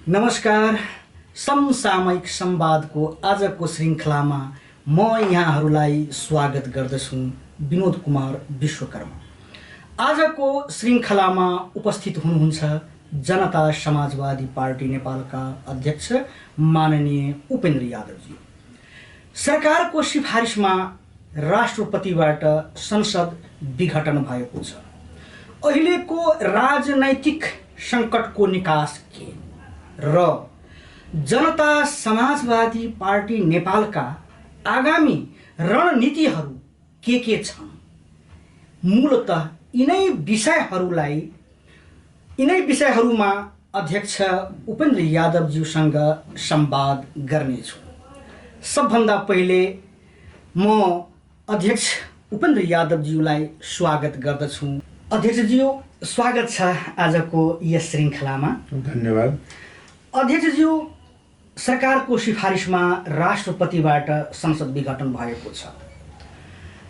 नमस्कार। समसामयिक संवादको आजको श्रृङ्खलामा म यहाँहरूलाई स्वागत गर्दछु। विनोद कुमार विश्वकर्मा। आजको श्रृङ्खलामा उपस्थित हुनुहुन्छ जनता समाजवादी पार्टी नेपालका अध्यक्ष माननीय उपेन्द्र यादवजी। सरकारको सिफारिसमा राष्ट्रपतिबाट संसद विघटन भएको छ। अहिलेको राजनैतिक सङ्कटको निकास के र जनता समाजवादी पार्टी नेपालका आगामी रणनीतिहरू के छन्? मूलतः यिनै विषयहरूमा अध्यक्ष उपेन्द्र यादवज्यूसँग संवाद गर्नेछु। सबभन्दा पहिले म अध्यक्ष उपेन्द्र यादवज्यूलाई स्वागत गर्दछु। अध्यक्षज्यू, स्वागत छ आजको यस श्रृङ्खलामा। धन्यवाद। अध्यक्षज्यू, सरकारको सिफारिसमा राष्ट्रपतिबाट संसद विघटन भएको छ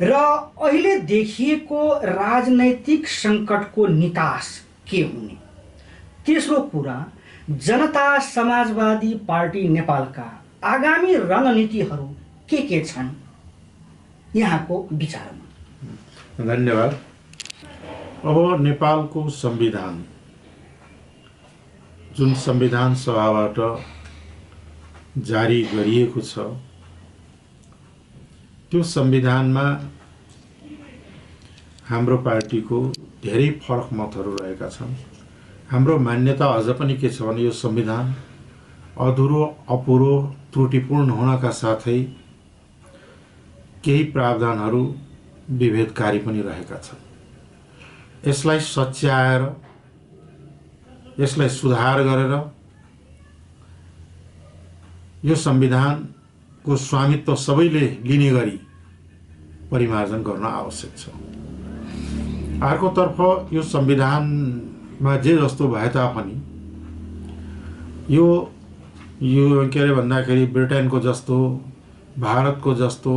र अहिले देखिएको राजनैतिक सङ्कटको निकास के हुने? तेस्रो कुरा, जनता समाजवादी पार्टी नेपालका आगामी रणनीतिहरू के छन् यहाँको विचारमा? धन्यवाद। अब नेपालको संविधान, जुन संविधान सभाबाट जारी गरिएको छ, त्यो संविधानमा हाम्रो पार्टीको धेरै फरक मतहरू रहेका छन्। हाम्रो मान्यता अझ पनि के छ भने यो संविधान अधुरो, अपुरो, त्रुटिपूर्ण हुनका साथै केही प्रावधानहरू विभेदकारी पनि रहेका छन्। यसलाई सच्याएर, यसलाई सुधार गरेर यो संविधानको स्वामित्व सबैले लिने गरी परिमार्जन गर्न आवश्यक छ। अर्कोतर्फ यो संविधानमा जे जस्तो भए तापनि यो के अरे भन्दाखेरि ब्रिटेनको जस्तो, भारतको जस्तो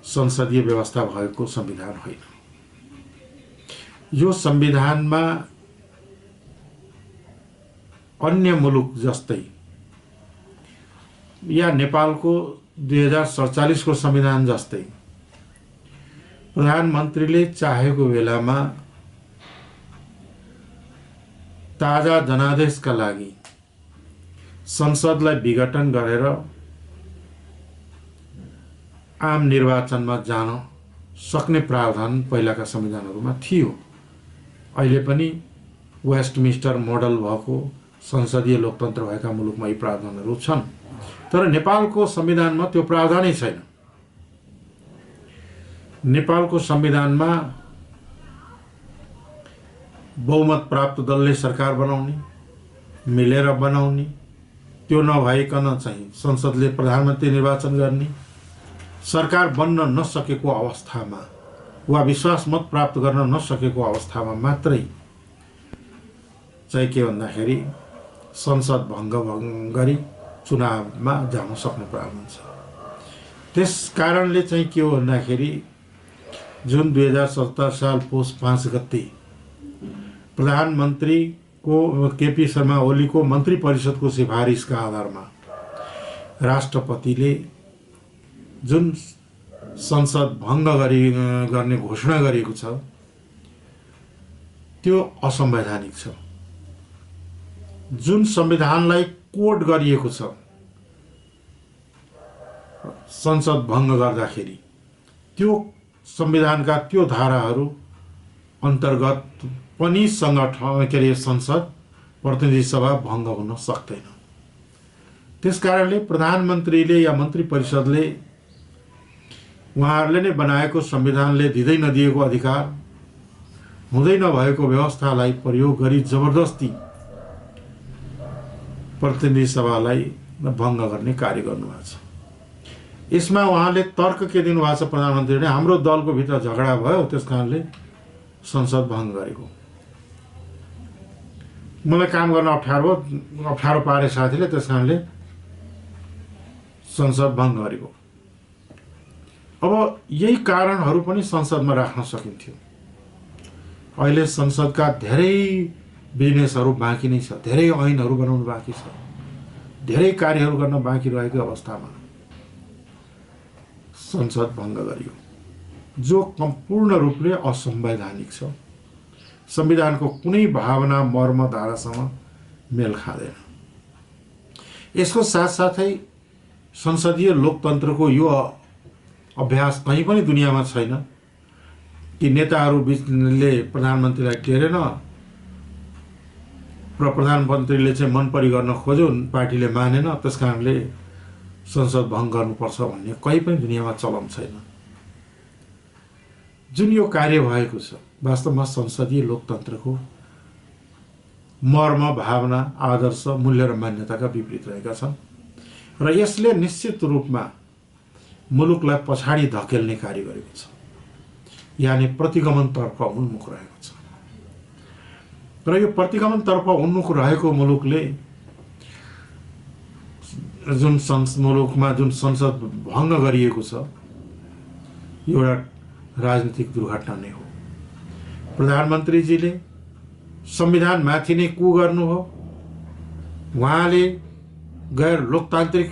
संसदीय व्यवस्था भएको संविधान होइन। यो संविधानमा अन्य मुलुक जस्तै या नेपालको 2047 को संविधान जस्तै प्रधानमन्त्रीले चाहेको बेलामा ताजा जनादेशका लागि संसदलाई विघटन गरेर आम निर्वाचनमा जान सक्ने प्रावधान पहिलाका संविधानहरूमा थियो। अहिले पनि वेस्टमिन्स्टर मोडल भएको संसदीय लोकतन्त्र भएका मुलुकमा यी प्रावधानहरू छन्, तर नेपालको संविधानमा त्यो प्रावधानै छैन। नेपालको संविधानमा बहुमत प्राप्त दलले सरकार बनाउने, मिलेर बनाउने, त्यो नभइकन चाहिँ संसदले प्रधानमन्त्री निर्वाचन गर्ने, सरकार बन्न नसकेको अवस्थामा वा विश्वास मत प्राप्त गर्न नसकेको अवस्थामा मात्रै चाहिँ के भन्दाखेरि संसद भङ्ग गरी चुनावमा जान सक्ने प्रावधान छ। त्यस कारणले चाहिँ के हो भन्दाखेरि जुन 2017 साल पौष 5 गते प्रधानमन्त्रीको केपी शर्मा ओलीको मन्त्री परिषदको सिफारिसका आधारमा राष्ट्रपतिले जुन संसद भङ्ग गर्ने घोषणा गरेको छ, त्यो असंवैधानिक छ। जुन संविधानलाई कोड गरिएको छ संसद भङ्ग गर्दाखेरि, त्यो संविधानका त्यो धाराहरू अन्तर्गत पनि संगठन के अरे संसद प्रतिनिधि सभा भङ्ग हुन सक्दैन। त्यसकारणले प्रधानमन्त्रीले या मन्त्री परिषदले उहाँहरूले नै बनाएको संविधानले दिँदै नदिएको अधिकार, हुँदै नभएको व्यवस्थालाई प्रयोग गरी जबरजस्ती प्रतिनिधि सभालाई भङ्ग गर्ने कार्य गर्नुभएको छ। यसमा उहाँले तर्क के दिनुभएको छ प्रधानमन्त्रीले, हाम्रो दलको भित्र झगडा भयो, त्यस कारणले संसद भङ्ग गरेको। मलाई काम गर्न अप्ठ्यारो पारे साथीले, त्यस कारणले संसद भङ्ग गरेको। अब यही कारणहरू पनि संसदमा राख्न सकिन्थ्यो। अहिले संसदका धेरै बिजनेसहरू बाँकी नै छ, धेरै ऐनहरू बनाउनु बाँकी छ, धेरै कार्यहरू गर्न बाँकी रहेको अवस्थामा संसद भङ्ग गरियो, जो पूर्ण रूपले असंवैधानिक छ। संविधानको कुनै भावना मर्म धारासँग मेल खाँदैन। यसको साथसाथै संसदीय लोकतन्त्रको यो अभ्यास कहीँ पनि दुनियाँमा छैन कि नेताहरू बीचले प्रधानमन्त्रीलाई टेरेन र प्रधानमन्त्रीले चाहिँ मनपरी गर्न खोज्यो, पार्टीले मानेन, त्यस कारणले संसद भङ्ग गर्नुपर्छ भन्ने कहीँ पनि दुनियाँमा चलन छैन। जुन यो कार्य भएको छ वास्तवमा संसदीय लोकतन्त्रको मर्म, भावना, आदर्श, मूल्य र मान्यताका विपरीत रहेका छन् र यसले निश्चित रूपमा मुलुकलाई पछाडि धकेल्ने कार्य गरेको छ, यानि प्रतिगमनतर्फ उन्मुख रहेको छ। र यो प्रतिगमनतर्फ उन्मुख रहेको मुलुकले मुलुकमा जुन संसद भङ्ग गरिएको छ, एउटा राजनीतिक दुर्घटना नै हो। प्रधानमन्त्रीजीले संविधानमाथि नै कु गर्नु हो। उहाँले गैर लोकतान्त्रिक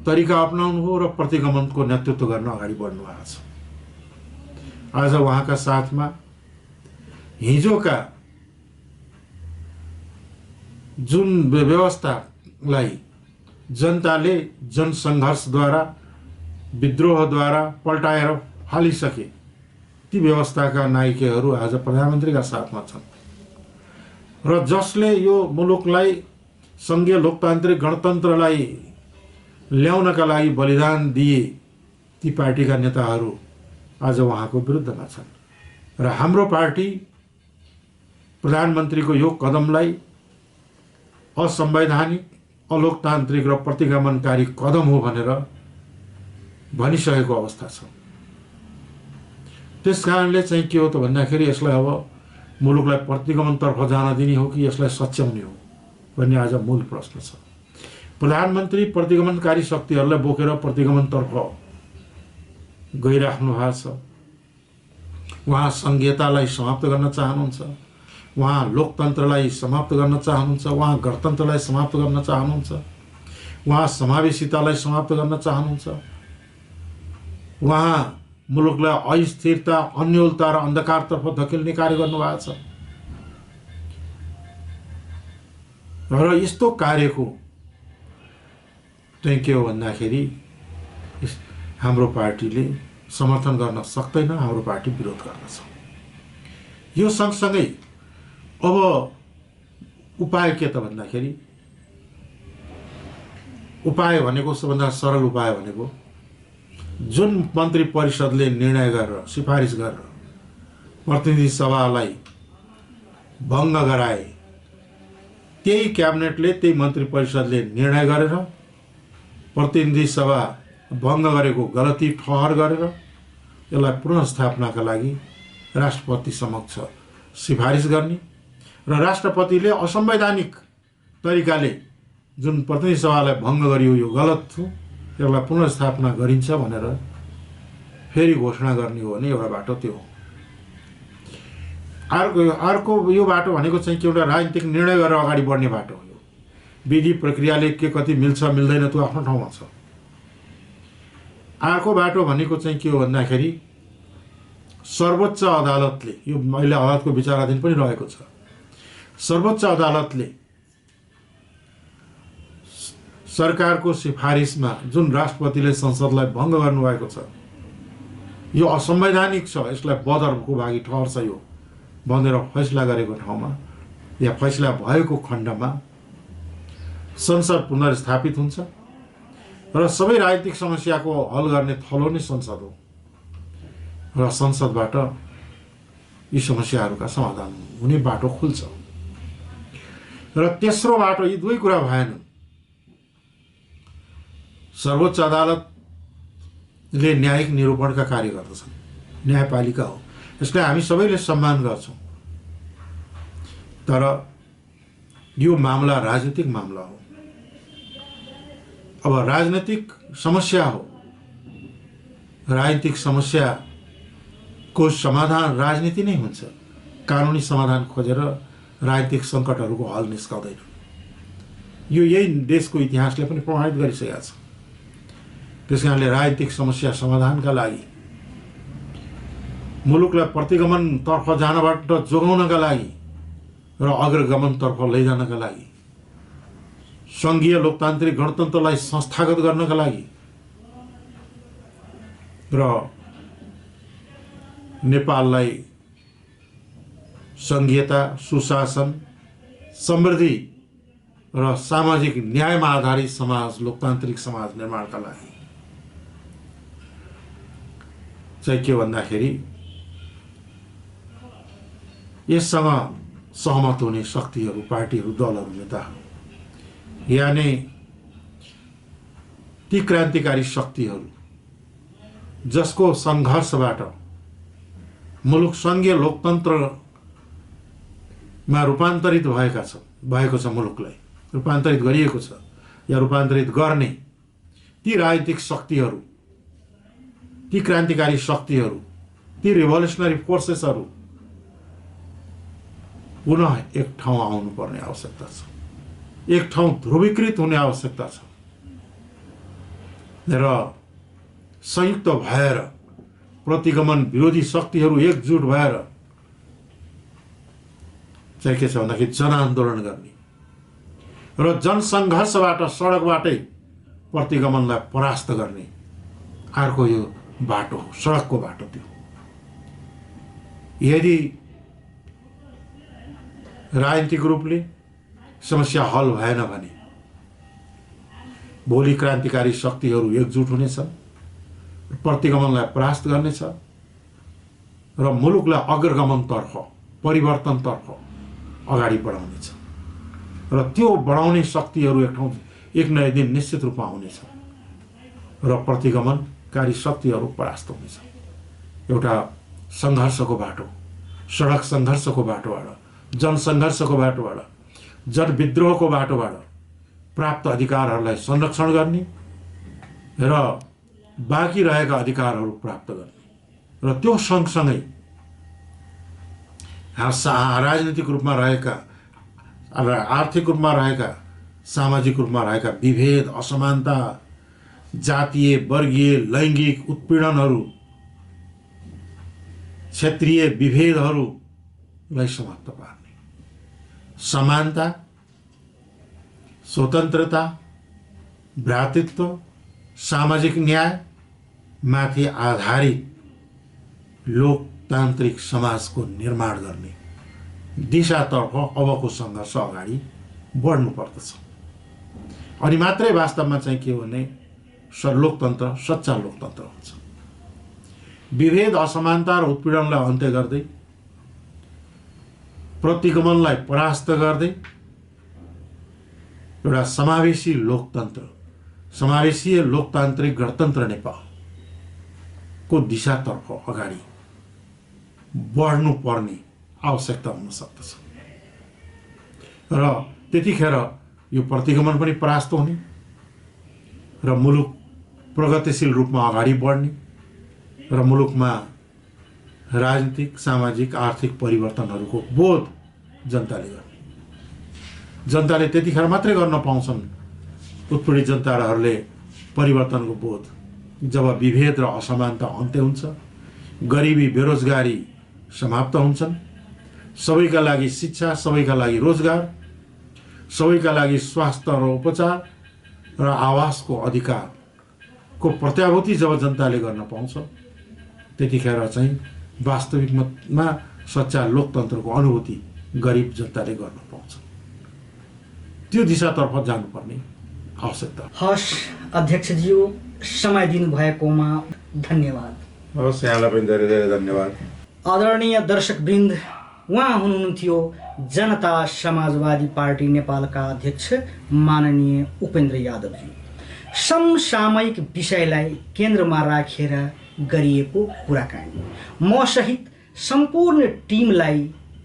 तरिका अपनाउनु हो र प्रतिगमनको नेतृत्व गर्न अगाडि बढ्नु भएको छ। आज उहाँका साथमा हिजोका जुन व्यवस्थालाई जनताले जनसङ्घर्षद्वारा, विद्रोहद्वारा पल्टाएर फालिसके, ती व्यवस्थाका नायकहरू आज प्रधानमन्त्रीका साथमा छन् र जसले यो मुलुकलाई सङ्घीय लोकतान्त्रिक गणतन्त्रलाई ल्याउनका लागि बलिदान दिए, ती पार्टीका नेताहरू आज उहाँको विरुद्धमा छन् र हाम्रो पार्टी प्रधानमन्त्रीको यो कदमलाई असंवैधानिक, अलोकतान्त्रिक र प्रतिगमनकारी कदम हो भनेर भनिसकेको अवस्था छ। त्यस कारणले चाहिँ के हो त भन्दाखेरि यसलाई अब मुलुकलाई प्रतिगमनतर्फ जान दिने हो कि यसलाई सच्याउने हो भन्ने आज मूल प्रश्न छ। प्रधानमन्त्री प्रतिगमनकारी शक्तिहरूलाई बोकेर प्रतिगमनतर्फ गइराख्नु भएको छ। उहाँ संघीयतालाई समाप्त गर्न चाहनुहुन्छ, उहाँ लोकतन्त्रलाई समाप्त गर्न चाहनुहुन्छ, उहाँ गणतन्त्रलाई समाप्त गर्न चाहनुहुन्छ, उहाँ समावेशितालाई समाप्त गर्न चाहनुहुन्छ, उहाँ मुलुकलाई अस्थिरता, अन्योलता र अन्धकारतर्फ धकेल्ने कार्य गर्नुभएको छ। र यस्तो कार्यको चाहिँ के हो भन्दाखेरि हाम्रो पार्टीले समर्थन गर्न सक्दैन, हाम्रो पार्टी विरोध गर्दछ। यो सँगसँगै अब उपाय के त भन्दाखेरि, उपाय भनेको सबभन्दा सरल उपाय भनेको जुन मन्त्री परिषदले निर्णय गरेर सिफारिस गरेर प्रतिनिधि सभालाई भङ्ग गराए, त्यही क्याबिनेटले, त्यही मन्त्री परिषदले निर्णय गरेर प्रतिनिधि सभा भङ्ग गरेको गलती ठहर गरेर यसलाई पुनर्स्थापनाका लागि राष्ट्रपति समक्ष सिफारिस गर्ने र राष्ट्रपतिले असंवैधानिक तरिकाले जुन प्रतिनिधि सभालाई भङ्ग गरियो, यो गलत थियो, यसलाई पुनर्स्थापना गरिन्छ भनेर फेरि घोषणा गर्ने हो भने एउटा बाटो त्यो हो। अर्को यो बाटो भनेको चाहिँ के, एउटा राजनीतिक निर्णय गरेर अगाडि बढ्ने बाटो हो। विधि प्रक्रियाले के कति मिल्छ मिल्दैन त्यो आफ्नो ठाउँमा छ। अर्को बाटो भनेको चाहिँ के हो भन्दाखेरि सर्वोच्च अदालतले, यो अहिले अदालतको विचाराधीन पनि रहेको छ, सर्वोच्च अदालतले सरकारको सिफारिसमा जुन राष्ट्रपतिले संसदलाई भङ्ग गर्नुभएको छ यो असंवैधानिक छ, यसलाई बदरको भागी ठहर्छ यो भनेर फैसला गरेको ठाउँमा या फैसला भएको खण्डमा संसद पुनर्स्थापित हुन्छ र सबै राजनीतिक समस्याको हल गर्ने थलो नै संसद हो र संसदबाट यी समस्याहरूका समाधान हुने बाटो खुल्छ। र तेस्रो बाटो, यी दुवै कुरा भएन, सर्वोच्च अदालतले न्यायिक निरूपणका कार्य गर्दछन्, न्यायपालिका हो, यसलाई हामी सबैले सम्मान गर्छौँ। तर यो मामला राजनीतिक मामला हो। अब राजनीतिक समस्या हो, राजनीतिक समस्याको समाधान राजनीति नै हुन्छ। कानुनी समाधान खोजेर राजनीतिक सङ्कटहरूको हल निस्कँदैन। यो यही देशको इतिहासले पनि प्रमाणित गरिसकेको छ। त्यस कारणले राजनीतिक समस्या समाधानका लागि, मुलुकलाई प्रतिगमनतर्फ जानबाट जोगाउनका लागि र अग्रगमनतर्फ लैजानका लागि, सङ्घीय लोकतान्त्रिक गणतन्त्रलाई संस्थागत गर्नका लागि र नेपाललाई सङ्घीयता, सुशासन, समृद्धि र सामाजिक न्यायमा आधारित समाज, लोकतान्त्रिक समाज निर्माणका लागि चाहिँ के भन्दाखेरि यससँग सहमत हुने शक्तिहरू, पार्टीहरू, दलहरू, नेताहरू, यानि ती क्रान्तिकारी शक्तिहरू जसको सङ्घर्षबाट मुलुक सङ्घीय लोकतन्त्रमा रूपान्तरित भएको छ, मुलुकलाई रूपान्तरित गरिएको छ या रूपान्तरित गर्ने ती राजनीतिक शक्तिहरू, ती क्रान्तिकारी शक्तिहरू, ती रिभोल्युसनरी फोर्सेसहरू पुनः एक ठाउँ आउनुपर्ने आवश्यकता छ, एक ठाउँ ध्रुवीकृत हुने आवश्यकता छ र संयुक्त भएर प्रतिगमन विरोधी शक्तिहरू एकजुट भएर चाहिँ के छ भन्दाखेरि जनआन्दोलन गर्ने र जनसङ्घर्षबाट, सडकबाटै प्रतिगमनलाई परास्त गर्ने अर्को यो बाटो हो, सडकको बाटो। त्यो यदि राजनीतिक रूपले समस्या हल भएन भने भोलि क्रान्तिकारी शक्तिहरू एकजुट हुनेछन्, प्रतिगमनलाई परास्त गर्नेछ र मुलुकलाई अग्रगमनतर्फ, परिवर्तनतर्फ अगाडि बढाउनेछ र त्यो बढाउने शक्तिहरू एक न एक दिन निश्चित रूपमा आउनेछ र प्रतिगमनकारी शक्तिहरू परास्त हुनेछ। एउटा सङ्घर्षको बाटो, सडक सङ्घर्षको बाटोबाट, जनसङ्घर्षको बाटोबाट, जनविद्रोहको बाटोबाट प्राप्त अधिकारहरूलाई संरक्षण गर्ने र बाँकी रहेका अधिकारहरू प्राप्त गर्ने र त्यो सँगसँगै राजनीतिक रूपमा रहेका, आर्थिक रूपमा रहेका, सामाजिक रूपमा रहेका विभेद, असमानता, जातीय, वर्गीय, लैङ्गिक उत्पीडनहरू, क्षेत्रीय विभेदहरूलाई समाप्त पार्ने, समानता, स्वतन्त्रता, भ्रातृत्व, सामाजिक न्याय माथि आधारित लोकतान्त्रिक समाजको निर्माण गर्ने दिशातर्फ अबको सङ्घर्ष अगाडि बढ्नुपर्दछ। अनि मात्रै वास्तवमा चाहिँ के हो भने लोकतन्त्र सच्चा लोकतन्त्र हुन्छ। विभेद, असमानता र उत्पीडनलाई अन्त्य गर्दै, प्रतिगमनलाई परास्त गर्दै एउटा समावेशी लोकतन्त्र, समावेशीय लोकतान्त्रिक गणतन्त्र नेपालको दिशातर्फ अगाडि बढ्नुपर्ने आवश्यकता हुन सक्दछ र त्यतिखेर यो प्रतिगमन पनि परास्त हुने र मुलुक प्रगतिशील रूपमा अगाडि बढ्ने र मुलुकमा राजनीतिक, सामाजिक, आर्थिक परिवर्तनहरूको बोध जनताले गर्ने। जनताले त्यतिखेर मात्रै गर्न पाउँछन्, उत्पीडित जनताहरूले परिवर्तनको बोध, जब विभेद र असमानता अन्त्य हुन्छ, गरिबी, बेरोजगारी समाप्त हुन्छन्, सबैका लागि शिक्षा, सबैका लागि रोजगार, सबैका लागि स्वास्थ्य र उपचार र आवासको अधिकारको प्रत्याभूति जब जनताले गर्न पाउँछ, त्यतिखेर चाहिँ वास्तविकमा सच्चा लोकतन्त्रको अनुभूति गरिब जनताले गर्न पाउँछ। त्यो दिशातर्फ जानुपर्ने आवश्यकता। हस् अध्यक्षज्यू, समय दिनुभएकोमा धन्यवाद। हस्, यहाँलाई पनि धेरै धेरै धन्यवाद। आदरणीय दर्शकवृन्द, उहाँ हुनुहुन्थ्यो जनता समाजवादी पार्टी नेपालका अध्यक्ष माननीय उपेन्द्र यादवजी। समसामयिक विषयलाई केन्द्रमा राखेर गरिएको कुराकानी। म सहित सम्पूर्ण टिमलाई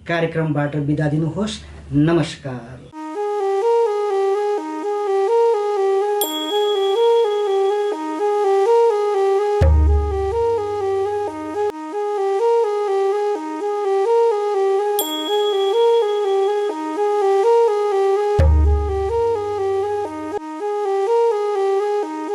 कार्यक्रमबाट बिदा दिनुहोस्। नमस्कार।